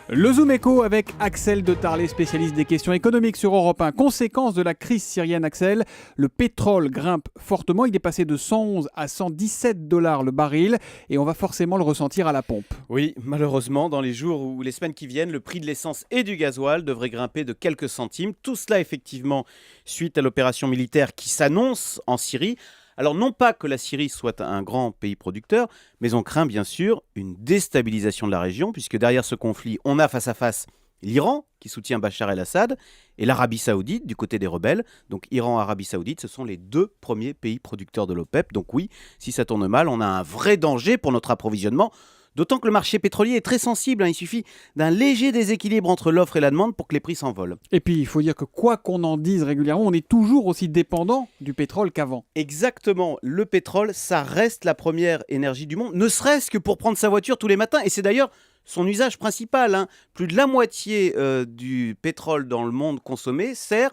Le Zoom Éco avec Axel de Tarlet, spécialiste des questions économiques sur Europe 1. Conséquence de la crise syrienne, Axel, le pétrole grimpe fortement. Il est passé de 111 à 117 dollars le baril et on va forcément le ressentir à la pompe. Oui, malheureusement, dans les jours ou les semaines qui viennent, le prix de l'essence et du gasoil devrait grimper de quelques centimes. Tout cela, effectivement, suite à l'opération militaire qui s'annonce en Syrie. Alors, non pas que la Syrie soit un grand pays producteur, mais on craint bien sûr une déstabilisation de la région, puisque derrière ce conflit, on a face à face l'Iran, qui soutient Bachar el-Assad, et l'Arabie Saoudite, du côté des rebelles. Donc Iran, Arabie Saoudite, ce sont les deux premiers pays producteurs de l'OPEP. Donc oui, si ça tourne mal, on a un vrai danger pour notre approvisionnement. D'autant que le marché pétrolier est très sensible. Il suffit d'un léger déséquilibre entre l'offre et la demande pour que les prix s'envolent. Et puis, il faut dire que quoi qu'on en dise régulièrement, on est toujours aussi dépendant du pétrole qu'avant. Exactement. Le pétrole, ça reste la première énergie du monde, ne serait-ce que pour prendre sa voiture tous les matins. Et c'est d'ailleurs son usage principal. Plus de la moitié du pétrole dans le monde consommé sert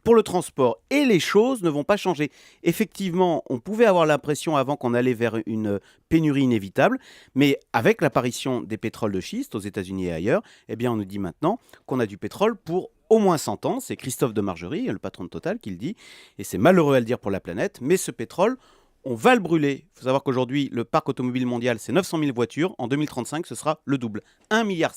pour le transport. Et les choses ne vont pas changer. Effectivement, on pouvait avoir l'impression avant qu'on allait vers une pénurie inévitable, mais avec l'apparition des pétroles de schiste aux États-Unis et ailleurs, eh bien on nous dit maintenant qu'on a du pétrole pour au moins 100 ans. C'est Christophe de Margerie, le patron de Total, qui le dit. Et c'est malheureux à le dire pour la planète, mais ce pétrole, on va le brûler. Il faut savoir qu'aujourd'hui, le parc automobile mondial, c'est 900 000 voitures. En 2035, ce sera le double. 1,7 milliard.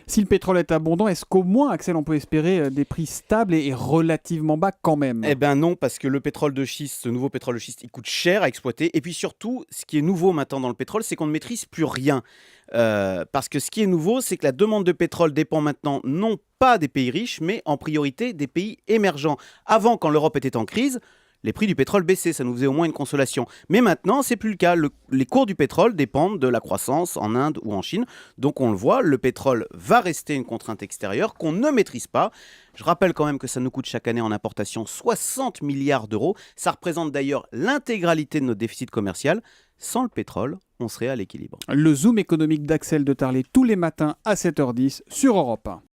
Si le pétrole est abondant, est-ce qu'au moins, Axel, on peut espérer des prix stables et relativement bas quand même? Eh bien non, parce que le pétrole de schiste, ce nouveau pétrole de schiste, il coûte cher à exploiter. Et puis surtout, ce qui est nouveau maintenant dans le pétrole, c'est qu'on ne maîtrise plus rien. Parce que ce qui est nouveau, c'est que la demande de pétrole dépend maintenant non pas des pays riches, mais en priorité des pays émergents. Avant, quand l'Europe était en crise, les prix du pétrole baissaient, ça nous faisait au moins une consolation. Mais maintenant, c'est plus le cas. Les cours du pétrole dépendent de la croissance en Inde ou en Chine. Donc on le voit, le pétrole va rester une contrainte extérieure qu'on ne maîtrise pas. Je rappelle quand même que ça nous coûte chaque année en importation 60 milliards d'euros. Ça représente d'ailleurs l'intégralité de notre déficit commercial. Sans le pétrole, on serait à l'équilibre. Le Zoom économique d'Axel de Tarlet tous les matins à 7h10 sur Europe 1.